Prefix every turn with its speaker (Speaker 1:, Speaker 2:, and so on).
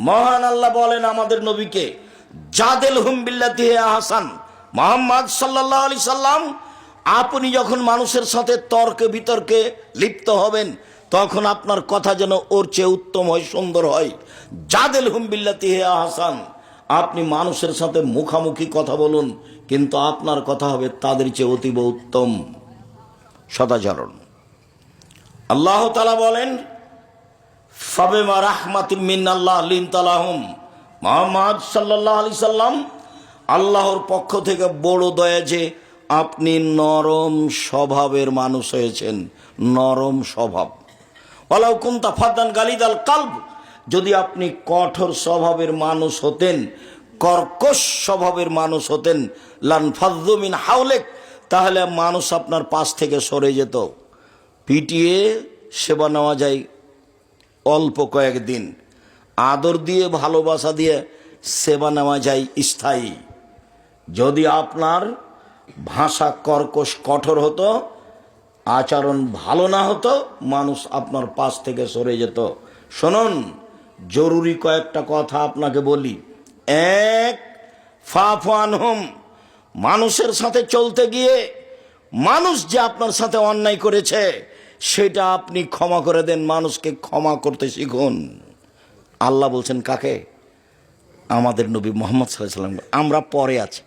Speaker 1: মহান আল্লাহ বলেন আমাদের নবীকে, জাদেলহুম বিল্লাতি হিয়া আহসান। মুহাম্মদ সাল্লাল্লাহু আলাইহি সাল্লাম, আপনি যখন মানুষের সাথে তর্কে বিতর্কে লিপ্ত হবেন, তখন আপনার কথা যেন ওর চেয়ে উত্তম হয়, সুন্দর হয়। জাদেলহুম বিল্লাতি হিয়া আহসান, আপনি মানুষের সাথে মুখামুখি কথা বলুন, কিন্তু আপনার কথা হবে তাদের চেয়ে অতীব উত্তম, সদাচরণ। আল্লাহ তাআলা বলেন, ফাবিমা রাহমাতিন মিনাল্লাহ লিনতা লাহুম। মুহাম্মদ সাল্লাল্লাহু আলাইহি সাল্লাম, আল্লাহর পক্ষ থেকে বড় দয়া যে আপনি নরম স্বভাবের মানুষ হয়েছেন, নরম স্বভাব। ওয়ালাউ কুনতা ফাদ্দান গালিদাল কালব, যদি আপনি কঠোর স্বভাবের মানুষ হতেন, কর্কশ স্বভাবের মানুষ হতেন, লানফাযযু মিন হাওলিক, তাহলে মানুষ আপনার পাশ থেকে সরে যেত। পিটিয়ে সেবা নেওয়া যায় অল্প কয়েকদিন, আদর দিয়ে ভালোবাসা দিয়ে সেবা নেওয়া যায় স্থায়ী। যদি আপনার ভাষা কর্কশ কঠোর হতো, আচরণ ভালো না হতো, মানুষ আপনার পাশ থেকে সরে যেত। শুনুন, জরুরি কয়েকটা কথা আপনাকে বলি। এক, ফাফু আনহুম, মানুষের সাথে চলতে গিয়ে মানুষ যে আপনার সাথে অন্যায় করেছে সেটা আপনি ক্ষমা করে দেন, মানুষকে ক্ষমা করতে শিখুন। আল্লাহ বলছেন কাকে? আমাদের নবী মুহাম্মদ সাল্লাল্লাহু আলাইহি ওয়াসাল্লাম। আমরা পরে আছি।